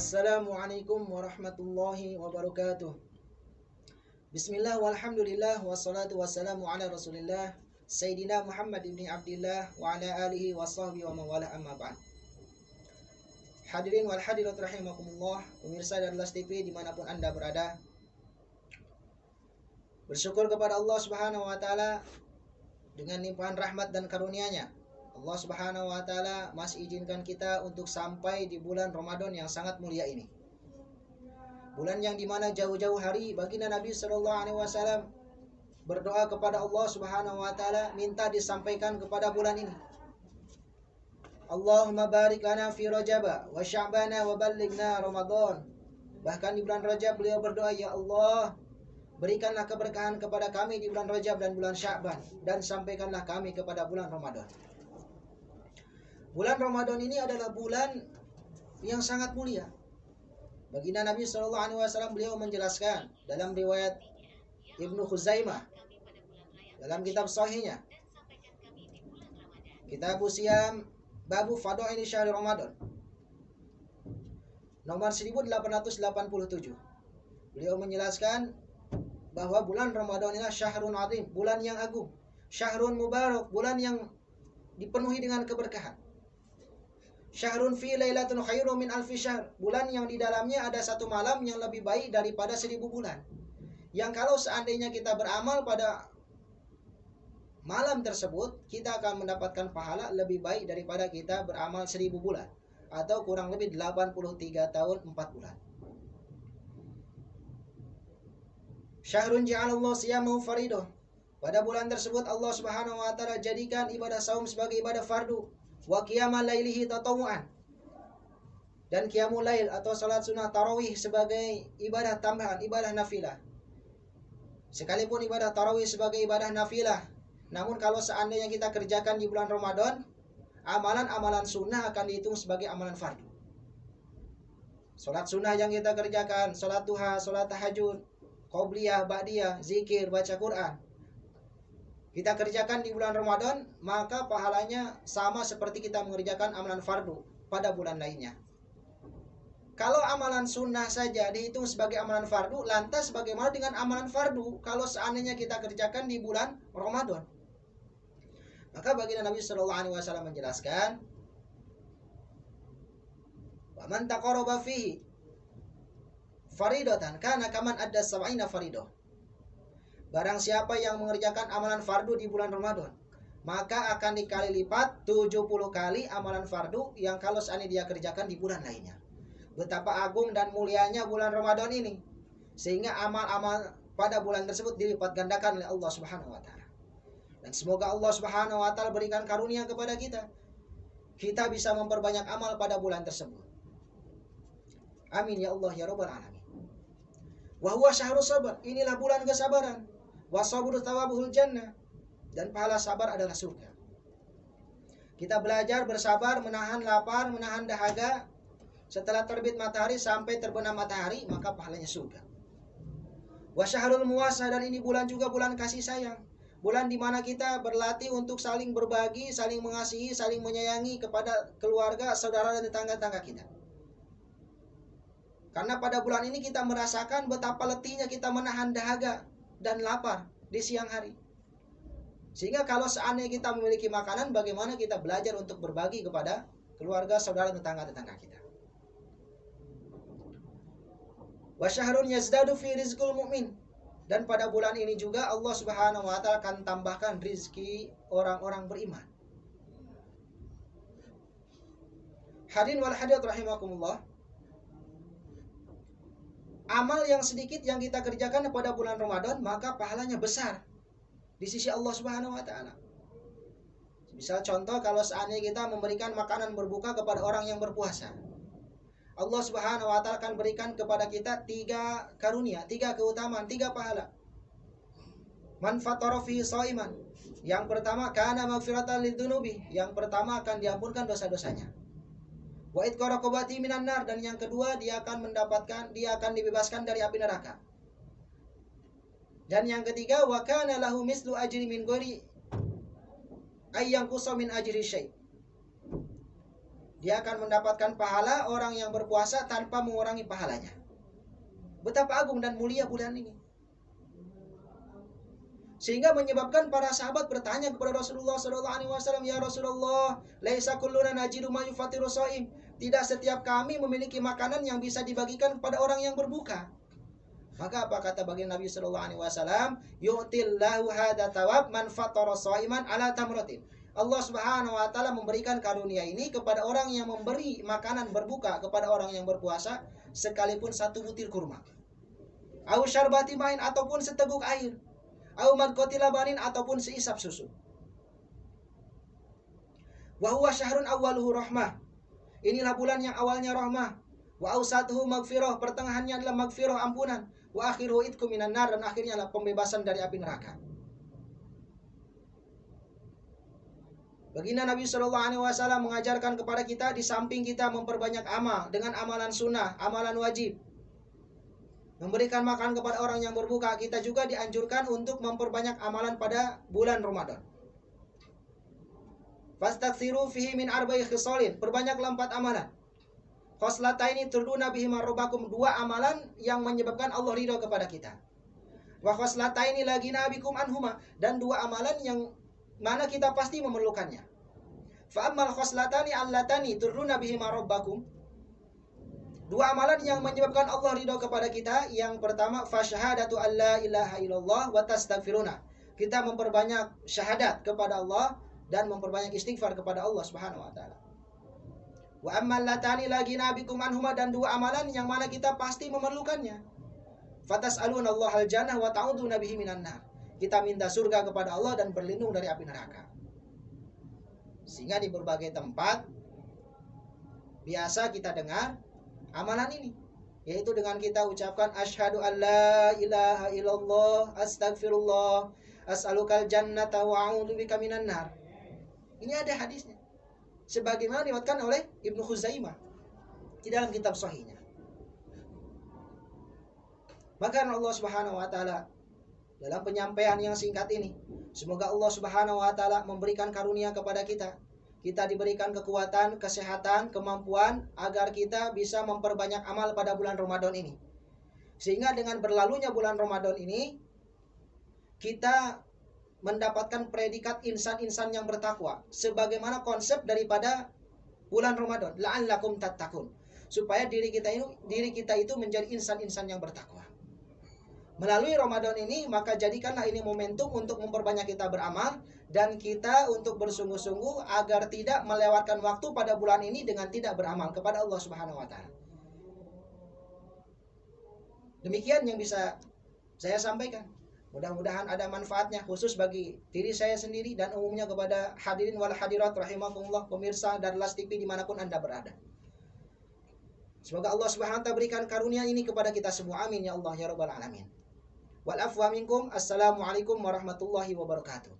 Assalamualaikum warahmatullahi wabarakatuh. Bismillah walhamdulillah wassalatu wassalamu ala rasulillah Sayyidina Muhammad ibn Abdillah wa ala alihi wa sahbihi wa mawala amma ba'd. Hadirin wal hadirat rahimakumullah, pemirsa dan Las TV dimanapun anda berada, bersyukur kepada Allah subhanahu wa ta'ala dengan limpahan rahmat dan karunia-Nya. Allah subhanahu wa ta'ala masih izinkan kita untuk sampai di bulan Ramadan yang sangat mulia ini. Bulan yang dimana jauh-jauh hari baginda Nabi SAW berdoa kepada Allah subhanahu wa ta'ala, minta disampaikan kepada bulan ini. Allahumma barik lana fi Rajaba wa Sya'bana wa ballighna Ramadan. Bahkan di bulan Rajab beliau berdoa, ya Allah, berikanlah keberkahan kepada kami di bulan Rajab dan bulan Sya'ban, dan sampaikanlah kami kepada bulan Ramadan. Bulan Ramadan ini adalah bulan yang sangat mulia. Baginda Nabi SAW beliau menjelaskan dalam riwayat Ibnu Khuzaimah dalam kitab Sahihnya, Kitab Siyam Babu Fadaili Syahr Ramadan, nomor 1887. Beliau menjelaskan bahwa bulan Ramadan adalah syahrun azim, bulan yang agung, syahrun mubarak, bulan yang dipenuhi dengan keberkahan. Syahrun fi lailatul khairu min alfi syahr, bulan yang di dalamnya ada satu malam yang lebih baik daripada 1000 bulan. Yang kalau seandainya kita beramal pada malam tersebut, kita akan mendapatkan pahala lebih baik daripada kita beramal 1000 bulan, atau kurang lebih 83 tahun 4 bulan. Syahrun ja'alallahu siyamahu faridah, pada bulan tersebut Allah subhanahu wa ta'ala jadikan ibadah saum sebagai ibadah fardu. Wa qiyamal lailihi tatawu'an, dan qiyamul lail atau salat sunnah tarawih sebagai ibadah tambahan, ibadah nafilah. Sekalipun ibadah tarawih sebagai ibadah nafilah, namun kalau seandainya kita kerjakan di bulan Ramadan, amalan-amalan sunnah akan dihitung sebagai amalan fardu. Salat sunnah yang kita kerjakan, salat duha, salat tahajud, qobliyah, ba'diyah, zikir, baca Quran, kita kerjakan di bulan Ramadan, maka pahalanya sama seperti kita mengerjakan amalan fardu pada bulan lainnya. Kalau amalan sunnah saja dihitung sebagai amalan fardu, lantas bagaimana dengan amalan fardu kalau seandainya kita kerjakan di bulan Ramadan? Maka baginda Nabi SAW menjelaskan, wa man taqarraba fihi faridatan kana kaman adda sab'ina faridah. Barang siapa yang mengerjakan amalan fardu di bulan Ramadan, maka akan dikali lipat 70 kali amalan fardu yang kalau seandainya dia kerjakan di bulan lainnya. Betapa agung dan mulianya bulan Ramadan ini, sehingga amal-amal pada bulan tersebut dilipat gandakan oleh Allah Subhanahu wa ta'ala. Dan semoga Allah Subhanahu wa ta'ala berikan karunia kepada kita, kita bisa memperbanyak amal pada bulan tersebut. Amin ya Allah ya Rabbal alamin. Wa huwa syahrus sabar, inilah bulan kesabaran. Wasabru thawabuhul jannah, dan pahala sabar adalah surga. Kita belajar bersabar, menahan lapar, menahan dahaga setelah terbit matahari sampai terbenam matahari, maka pahalanya surga. Wasyahrul muwasa, dan ini bulan juga bulan kasih sayang, bulan dimana kita berlatih untuk saling berbagi, saling mengasihi, saling menyayangi kepada keluarga, saudara, dan tetangga-tetangga kita. Karena pada bulan ini kita merasakan betapa letihnya kita menahan dahaga dan lapar di siang hari. Sehingga kalau seandainya kita memiliki makanan, bagaimana kita belajar untuk berbagi kepada keluarga, saudara, tetangga-tetangga kita. Wa syahrun yazdadu fi rizqul mu'min, dan pada bulan ini juga Allah Subhanahu wa ta'ala akan tambahkan rizki orang-orang beriman. Hadirin wal hadirat rahimakumullah, amal yang sedikit yang kita kerjakan pada bulan Ramadan, maka pahalanya besar di sisi Allah Subhanahu wa ta'ala. Misal contoh, kalau seandainya kita memberikan makanan berbuka kepada orang yang berpuasa, Allah Subhanahu wa ta'ala akan berikan kepada kita 3 karunia, 3 keutamaan, 3 pahala. Man fatara fi shaiman, yang pertama kana maghfiratan lidzunubi, yang pertama akan diampunkan dosa-dosanya. Wa idqa raqabati minan nar, dan yang kedua dia akan dibebaskan dari api neraka. Dan yang ketiga, wa kana lahu mislu ajri min ghairi ay yanqusa min ajri syai', Dia akan mendapatkan pahala orang yang berpuasa tanpa mengurangi pahalanya. Betapa agung dan mulia bulan ini. Sehingga menyebabkan para sahabat bertanya kepada Rasulullah SAW, "Ya Rasulullah, laisa kulluna najidu ma yufatiru shaim." Tidak setiap kami memiliki makanan yang bisa dibagikan kepada orang yang berbuka. Maka apa kata baginda Nabi SAW? "Yu'tillahu hadza thawab man fatara shaiman ala tamratin." Allah Subhanahu wa taala memberikan karunia ini kepada orang yang memberi makanan berbuka kepada orang yang berpuasa sekalipun satu butir kurma. Au syarbati main, ataupun seteguk air. Au man qatila banin, ataupun seisap susu. Wa huwa syahrun awwaluhu rahmah. Inilah bulan yang awalnya rahmah. Wa ausatuhu maghfirah, pertengahannya adalah maghfirah, ampunan. Wa akhiruhu itqu minan nar, dan akhirnya adalah pembebasan dari api neraka. Baginda Nabi SAW mengajarkan kepada kita, di samping kita memperbanyak amal dengan amalan sunnah, amalan wajib, memberikan makan kepada orang yang berbuka, kita juga dianjurkan untuk memperbanyak amalan pada bulan Ramadan. Fastaksiru fihi min arba'i khisalin, perbanyaklah 4 amalan. Khoslataini turduna bihima rabbakum, 2 amalan yang menyebabkan Allah ridha kepada kita. Wa khoslataini lagina bikum anhuma, dan 2 amalan yang mana kita pasti memerlukannya. Fa ammal khoslatani allatani turduna bihima rabbakum, 2 amalan yang menyebabkan Allah ridha kepada kita. Yang pertama, fasyahadatu alla ilaha illallah wa tastaghfiruna, kita memperbanyak syahadat kepada Allah dan memperbanyak istighfar kepada Allah Subhanahu wa taala. Wa ammal latani lagina bikum anhuma, dan 2 amalan yang mana kita pasti memerlukannya. Fatas'aluna Allah al-jannah wa ta'uduna bihi minan nar, kita minta surga kepada Allah dan berlindung dari api neraka. Sehingga di berbagai tempat biasa kita dengar amalan ini, yaitu dengan kita ucapkan asyhadu alla ilaha illallah, astagfirullah, as'alukal jannata wa a'udzubika minan nar. Ini ada hadisnya, sebagaimana diriwayatkan oleh Ibnu Khuzaimah di dalam kitab sahihnya. Maka Allah Subhanahu wa taala dalam penyampaian yang singkat ini, semoga Allah Subhanahu wa taala memberikan karunia kepada kita. Kita diberikan kekuatan, kesehatan, kemampuan agar kita bisa memperbanyak amal pada bulan Ramadan ini. Sehingga dengan berlalunya bulan Ramadan ini, kita mendapatkan predikat insan-insan yang bertakwa, sebagaimana konsep daripada bulan Ramadan, la'allakum tattaqun, supaya diri kita itu menjadi insan-insan yang bertakwa. Melalui Ramadan ini, maka jadikanlah ini momentum untuk memperbanyak kita beramal, dan kita untuk bersungguh-sungguh agar tidak melewatkan waktu pada bulan ini dengan tidak beramal kepada Allah Subhanahu wa taala. Demikian yang bisa saya sampaikan. Mudah-mudahan ada manfaatnya, khusus bagi diri saya sendiri dan umumnya kepada hadirin wal hadirat rahimakumullah, pemirsa Darlas TV dimanapun Anda berada. Semoga Allah Subhanahu wa taala berikan karunia ini kepada kita semua. Amin ya Allah ya rabbal alamin. Wal afwa minkum. Assalamualaikum warahmatullahi wabarakatuh.